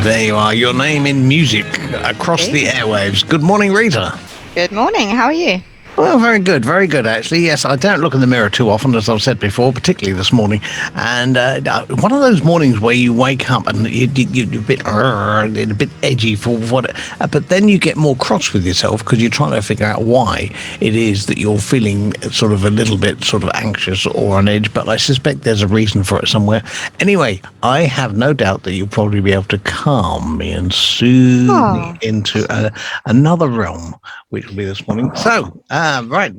There you are, your name in music across the Hey. airwaves. Good morning, Rita. Good morning. How are you? Well, very good, actually. Yes, I don't look in the mirror too often, as I've said before, particularly this morning. And one of those mornings where you wake up and you're a bit edgy for what, but then you get more cross with yourself because you're trying to figure out why it is that you're feeling sort of a little bit sort of anxious or on edge. But I suspect there's a reason for it somewhere. Anyway, I have no doubt that you'll probably be able to calm me and soothe me Oh, into another realm, which will be this morning. So, right,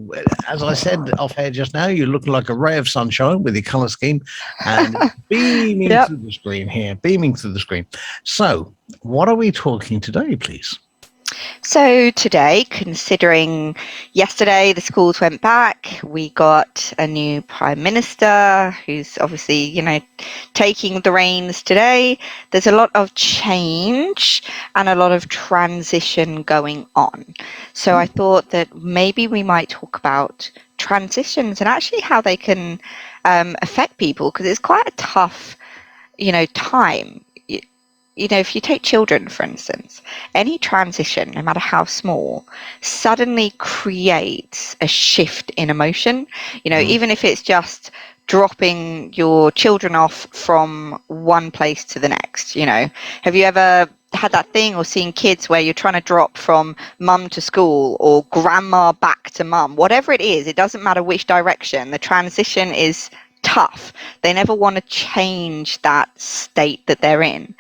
as I said off air just now, you're looking like a ray of sunshine with your colour scheme and it's beaming yep. through the screen here, beaming through the screen. So, what are we talking today, please? So today, considering yesterday the schools went back, we got a new prime minister who's obviously, taking the reins today. There's a lot of change and a lot of transition going on. So I thought that maybe we might talk about transitions and actually how they can affect people because it's quite a tough, time. If you take children, for instance, any transition, no matter how small, suddenly creates a shift in emotion. Even if it's just dropping your children off from one place to the next. Have you ever had that thing or seen kids where you're trying to drop from mum to school or grandma back to mum? Whatever it is, it doesn't matter which direction. The transition is tough. They never want to change that state that they're in.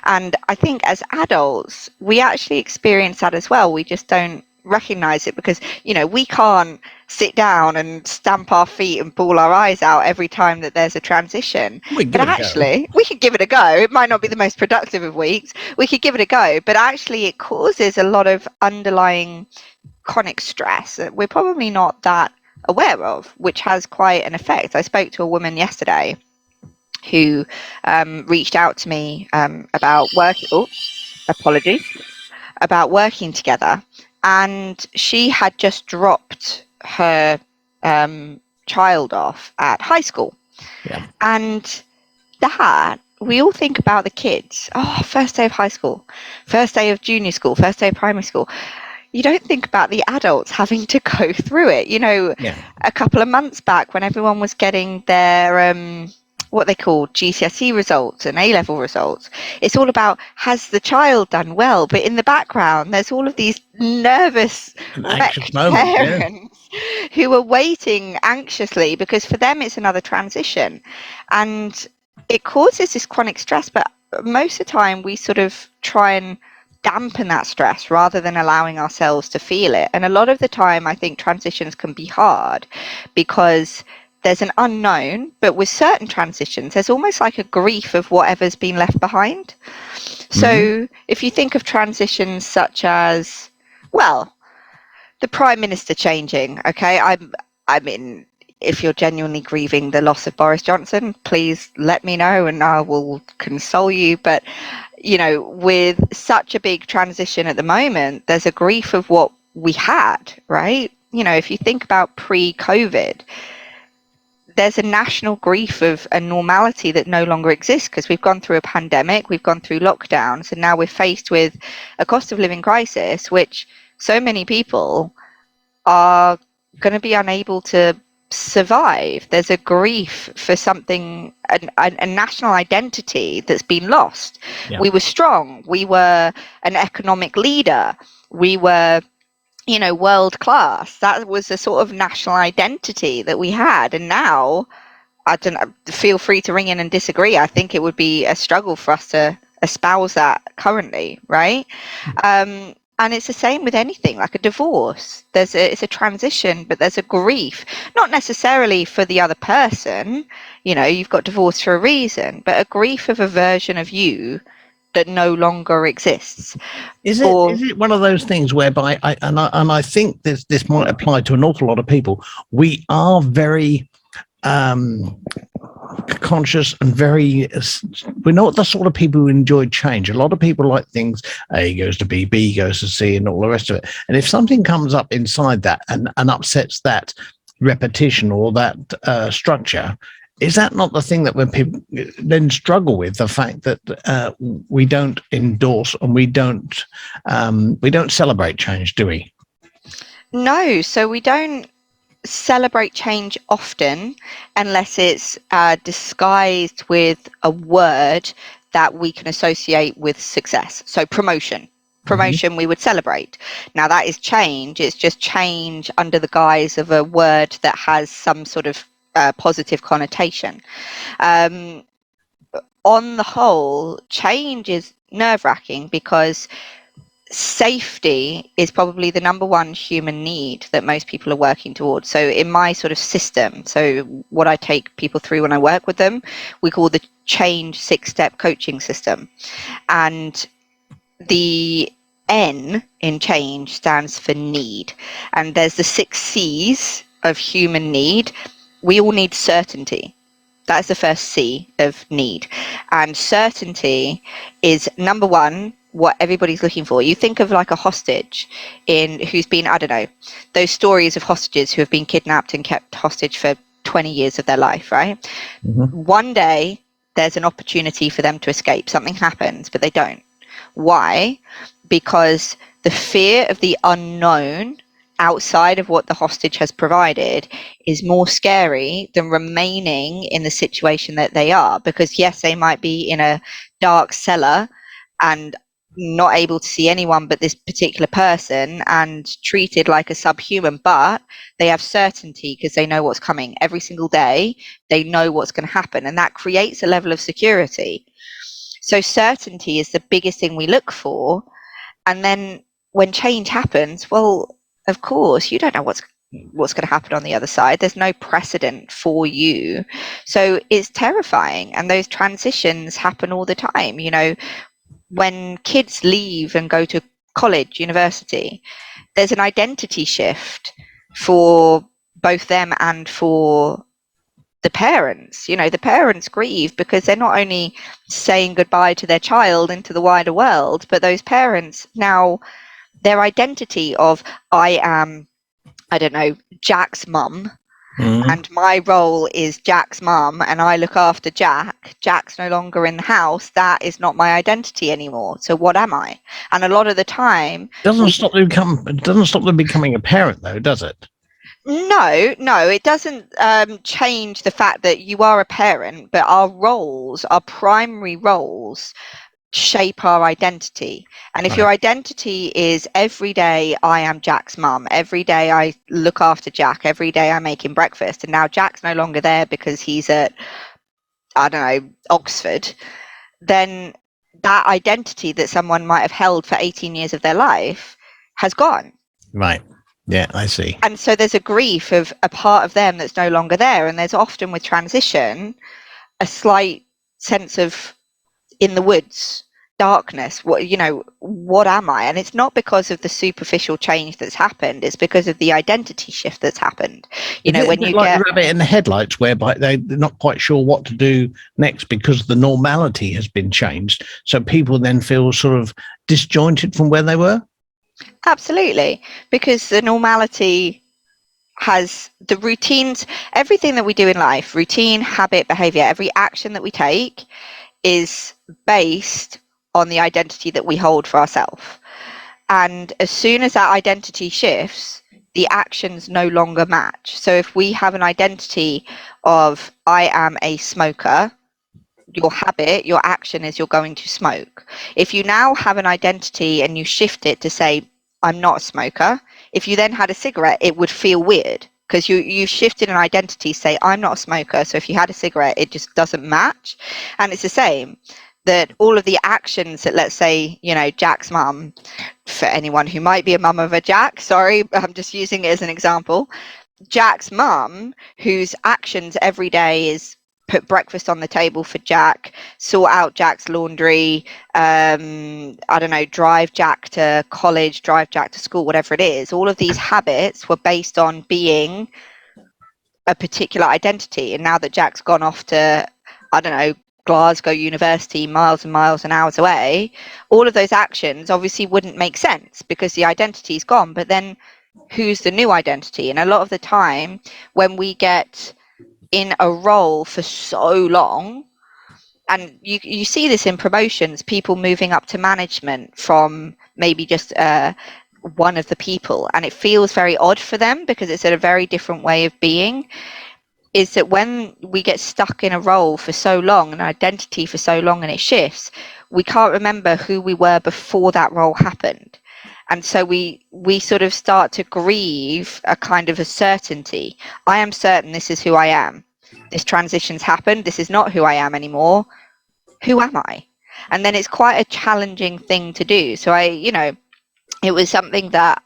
And I think as adults, we actually experience that as well. We just don't recognize it because, we can't sit down and stamp our feet and bawl our eyes out every time that there's a transition. We But give it a go. actually, we could give it a go. It might not be the most productive of weeks. We could give it a go. But actually, it causes a lot of underlying chronic stress that we're probably not that aware of, which has quite an effect. I spoke to a woman yesterday who reached out to me about working. Oh, apologies. About working together, and she had just dropped her child off at high school, Yeah. and that we all think about the kids. Oh, first day of high school, first day of junior school, first day of primary school. You don't think about the adults having to go through it. Yeah. A couple of months back when everyone was getting their what they call GCSE results and A-level results, it's all about, has the child done well? But in the background, there's all of these nervous, An anxious wrecked moment. Yeah. parents who are waiting anxiously because for them it's another transition. And it causes this chronic stress, but most of the time we sort of try and dampen that stress rather than allowing ourselves to feel it. And a lot of the time, I think transitions can be hard because there's an unknown, but with certain transitions, there's almost like a grief of whatever's been left behind. So if you think of transitions such as, well, the prime minister changing, okay, I mean, if you're genuinely grieving the loss of Boris Johnson, please let me know and I will console you. But with such a big transition at the moment, there's a grief of what we had, right? If you think about pre-COVID, there's a national grief of a normality that no longer exists because we've gone through a pandemic, we've gone through lockdowns, and now we're faced with a cost of living crisis, which so many people are going to be unable to survive. There's a grief for something, a national identity that's been lost. Yeah. We were strong. We were an economic leader. We were, world class. That was a sort of national identity that we had. And now, I don't know, feel free to ring in and disagree. I think it would be a struggle for us to espouse that currently, right? And it's the same with anything, like a divorce. It's a transition, but there's a grief, not necessarily for the other person. You've got divorced for a reason, but a grief of a version of you that no longer exists. Is Or it one of those things whereby I think this might apply to an awful lot of people. We are very conscious and we're not the sort of people who enjoy change. A lot of people like things, A goes to B goes to C and all the rest of it. And if something comes up inside that and upsets that repetition or that structure, is that not the thing that when people then struggle with the fact that we don't endorse and we don't celebrate change, do we? No, so we don't celebrate change often unless it's disguised with a word that we can associate with success. So promotion. Promotion we would celebrate. Now that is change. It's just change under the guise of a word that has some sort of positive connotation. On the whole, change is nerve-wracking because safety is probably the number one human need that most people are working towards. So in my sort of system, so what I take people through when I work with them, we call the change 6-step coaching system. And the N in change stands for need. And there's the 6 C's of human need. We all need certainty. That's the first C of need. And certainty is number one, what everybody's looking for. You think of like a hostage who's been, I don't know, those stories of hostages who have been kidnapped and kept hostage for 20 years of their life, right? One day there's an opportunity for them to escape. Something happens, but they don't. Why? Because the fear of the unknown outside of what the hostage has provided is more scary than remaining in the situation that they are. Because yes, they might be in a dark cellar and not able to see anyone but this particular person and treated like a subhuman, but they have certainty because they know what's coming every single day. They know what's going to happen, and that creates a level of security. So certainty is the biggest thing we look for. And then when change happens, well, of course, you don't know what's going to happen on the other side. There's no precedent for you. So it's terrifying. And those transitions happen all the time. You know, when kids leave and go to college, university, there's an identity shift for both them and for the parents. You know, the parents grieve because they're not only saying goodbye to their child into the wider world, but those parents now, their identity of I am, I don't know, Jack's mum, and my role is Jack's mum and I look after Jack. Jack's no longer in the house. That is not my identity anymore. So what am I? And a lot of the time doesn't stop them becoming a parent, though, does it? No, it doesn't change the fact that you are a parent, but our roles, our primary roles, shape our identity. And if your identity is every day I am Jack's mum, every day I look after Jack, every day I make him breakfast, and now Jack's no longer there because he's at, I don't know, Oxford, then that identity that someone might have held for 18 years of their life has gone. Right. Yeah, I see. And so there's a grief of a part of them that's no longer there. And there's often with transition a slight sense of in the woods, darkness. What am I? And it's not because of the superficial change that's happened. It's because of the identity shift that's happened. When you like get a rabbit in the headlights, whereby they're not quite sure what to do next because the normality has been changed. So people then feel sort of disjointed from where they were. Absolutely, because the normality has the routines, everything that we do in life, routine, habit, behavior, every action that we take is based on the identity that we hold for ourselves. And as soon as that identity shifts, the actions no longer match. So if we have an identity of I am a smoker, your habit, your action is you're going to smoke. If you now have an identity and you shift it to say, I'm not a smoker, if you then had a cigarette, it would feel weird because you shifted an identity, say, I'm not a smoker. So if you had a cigarette, it just doesn't match. And it's the same, that all of the actions that, let's say, Jack's mum, for anyone who might be a mum of a Jack, sorry, I'm just using it as an example. Jack's mum, whose actions every day is put breakfast on the table for Jack, sort out Jack's laundry, I don't know, drive Jack to college, drive Jack to school, whatever it is. All of these habits were based on being a particular identity. And now that Jack's gone off to, I don't know, Glasgow University, miles and miles and hours away, all of those actions obviously wouldn't make sense because the identity's gone. But then who's the new identity? And a lot of the time when we get in a role for so long, and you see this in promotions, people moving up to management from maybe just one of the people, and it feels very odd for them because it's a very different way of being, is that when we get stuck in a role for so long, an identity for so long, and it shifts, we can't remember who we were before that role happened. And so we sort of start to grieve a kind of a certainty. I am certain this is who I am. This transition's happened. This is not who I am anymore. Who am I? And then it's quite a challenging thing to do. So it was something that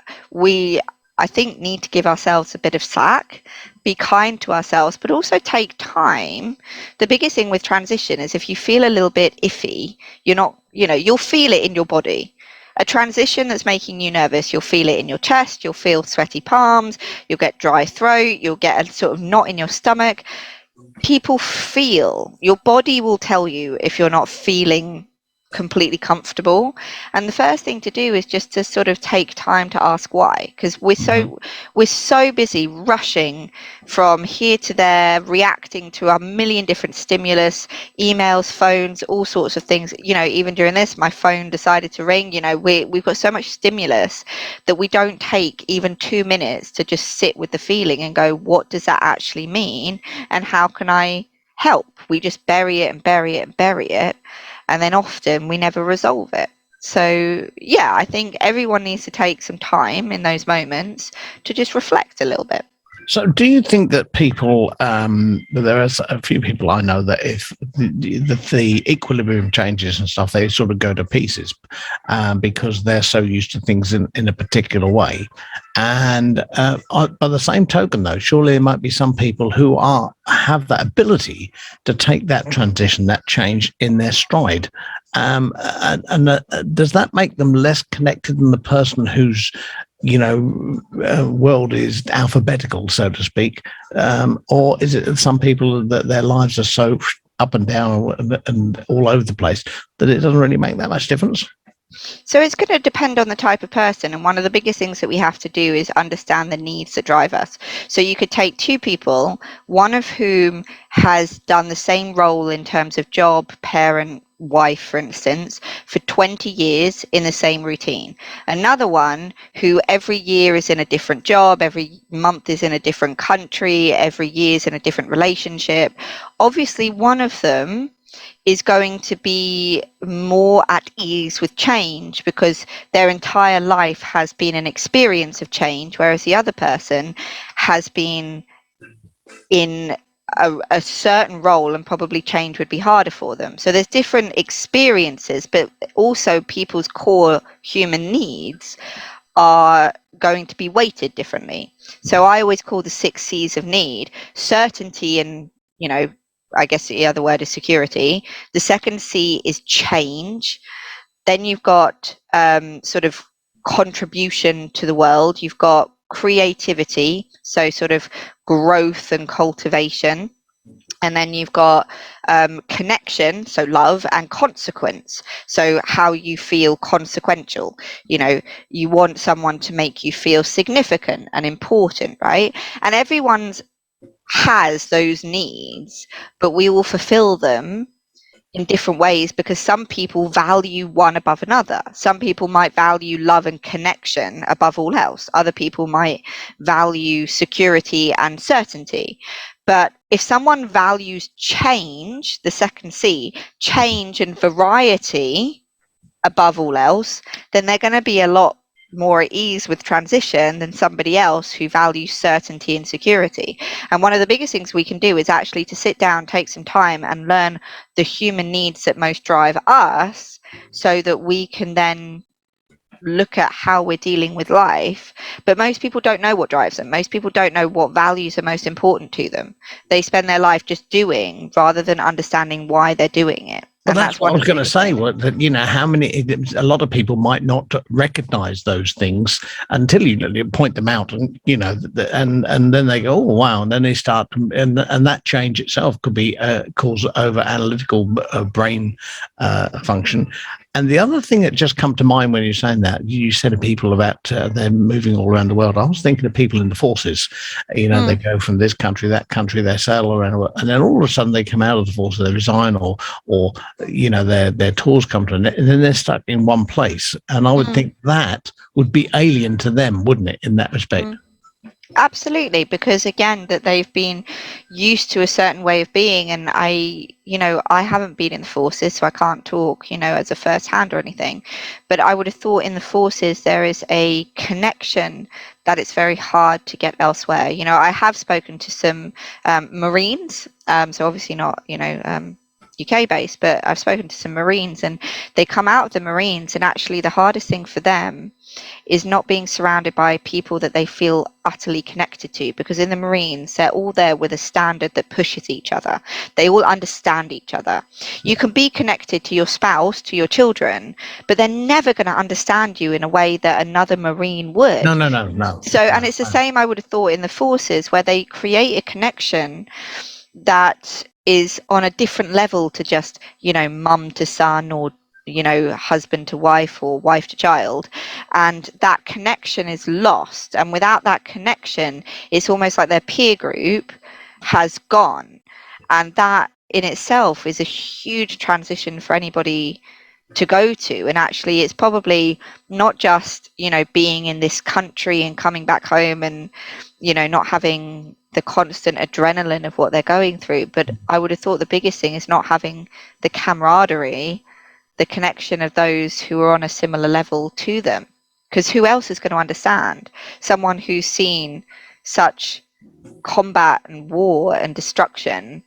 I think, need to give ourselves a bit of slack, be kind to ourselves, but also take time. The biggest thing with transition is if you feel a little bit iffy, you'll feel it in your body. A transition that's making you nervous, you'll feel it in your chest, you'll feel sweaty palms, you'll get dry throat, you'll get a sort of knot in your stomach. People feel, your body will tell you if you're not feeling completely comfortable, and the first thing to do is just to sort of take time to ask why, because we're so busy rushing from here to there, reacting to a million different stimulus, emails, phones, all sorts of things. Even during this, my phone decided to ring. We've got so much stimulus that we don't take even 2 minutes to just sit with the feeling and go, what does that actually mean, and how can I help? We just bury it and bury it and bury it, and then often we never resolve it. So yeah, I think everyone needs to take some time in those moments to just reflect a little bit. So, do you think that people, there are a few people I know that if the equilibrium changes and stuff, they sort of go to pieces because they're so used to things in a particular way. And by the same token, though, surely there might be some people who have that ability to take that transition, that change in their stride. Does that make them less connected than the person whose world is alphabetical, so to speak, or is it some people that their lives are so up and down and all over the place that it doesn't really make that much difference? So it's going to depend on the type of person, and one of the biggest things that we have to do is understand the needs that drive us. So you could take two people, one of whom has done the same role in terms of job, parent, wife, for instance, for 20 years in the same routine. Another one who every year is in a different job, every month is in a different country, every year is in a different relationship. Obviously, one of them is going to be more at ease with change because their entire life has been an experience of change, whereas the other person has been in a certain role and probably change would be harder for them. So there's different experiences, but also people's core human needs are going to be weighted differently. So I always call the 6 C's of need: certainty, and I guess the other word is security. The second C is change. Then you've got sort of contribution to the world. You've got creativity, so sort of growth and cultivation. And then you've got connection, so love, and consequence, so how you feel consequential. You want someone to make you feel significant and important, right? And everyone's has those needs, but we will fulfill them in different ways because some people value one above another. Some people might value love and connection above all else. Other people might value security and certainty. But if someone values change, the second C, change and variety above all else, then they're going to be a lot more at ease with transition than somebody else who values certainty and security. And one of the biggest things we can do is actually to sit down, take some time and learn the human needs that most drive us, so that we can then look at how we're dealing with life. But most people don't know what drives them. Most people don't know what values are most important to them. They spend their life just doing rather than understanding why they're doing it. Well, that's what I was going to say. That a lot of people might not recognize those things until you point them out, and and then they go, oh wow, and then they start, and that change itself could be cause over analytical brain function. And the other thing that just come to mind when you're saying that, you said to people about they're moving all around the world. I was thinking of people in the forces. They go from this country, that country, they sail all around the world, and then all of a sudden they come out of the forces, they resign, or their tours come to an end, and then they're stuck in one place. And I would think that would be alien to them, wouldn't it, in that respect? Absolutely, because again, that they've been used to a certain way of being, and I haven't been in the forces, so I can't talk, as a first hand or anything, but I would have thought in the forces there is a connection that it's very hard to get elsewhere. I have spoken to some Marines, so obviously not, UK based, but I've spoken to some Marines, and they come out of the Marines, and actually the hardest thing for them is not being surrounded by people that they feel utterly connected to, because in the Marines they're all there with a standard that pushes each other. They all understand each other. You can be connected to your spouse, to your children, but they're never going to understand you in a way that another Marine would. No. So, and it's the same, I would have thought, in the forces, where they create a connection that is on a different level to just, mum to son, or husband to wife, or wife to child, and that connection is lost. And without that connection, it's almost like their peer group has gone, and that in itself is a huge transition for anybody to go to. And actually it's probably not just being in this country and coming back home and not having the constant adrenaline of what they're going through, but I would have thought the biggest thing is not having the camaraderie, the connection of those who are on a similar level to them. Because who else is going to understand someone who's seen such combat and war and destruction?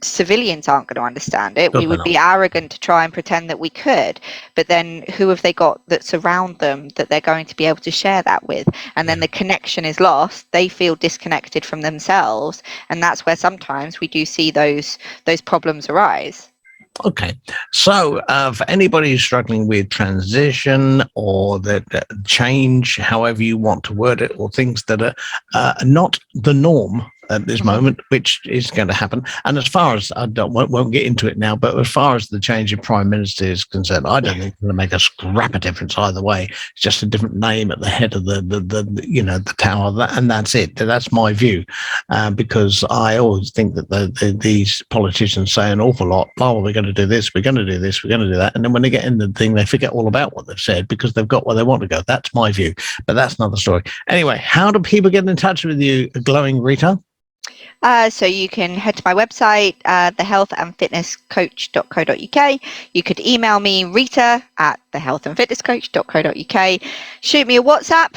Civilians aren't going to understand it. We would be arrogant to try and pretend that we could, but then who have they got that surround them that they're going to be able to share that with? And then the connection is lost. They feel disconnected from themselves, and that's where sometimes we do see those problems arise. Okay, so for anybody who's struggling with transition or the change, however you want to word it, or things that are not the norm at this moment, which is going to happen. And as far as won't get into it now, but as far as the change in prime minister is concerned, I don't think it's going to make a scrap of difference either way. It's just a different name at the head of the tower, and that's it. That's my view, because I always think that these politicians say an awful lot. Oh, we're going to do this, we're going to do this, we're going to do that, and then when they get in the thing, they forget all about what they've said because they've got where they want to go. That's my view, but that's another story. Anyway, how do people get in touch with you, glowing Rita? So you can head to my website, thehealthandfitnesscoach.co.uk. You could email me, Rita, at thehealthandfitnesscoach.co.uk. Shoot me a WhatsApp,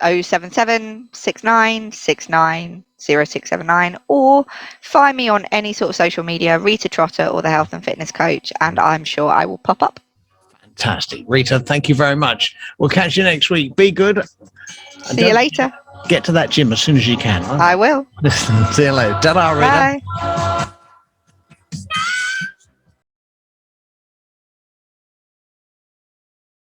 077 6969 0679, or find me on any sort of social media, Rita Trotter or the Health and Fitness Coach, and I'm sure I will pop up. Fantastic. Rita, thank you very much. We'll catch you next week. Be good. See you later. Get to that gym as soon as you can. I will. See you later. Ta-da, Rita. Bye.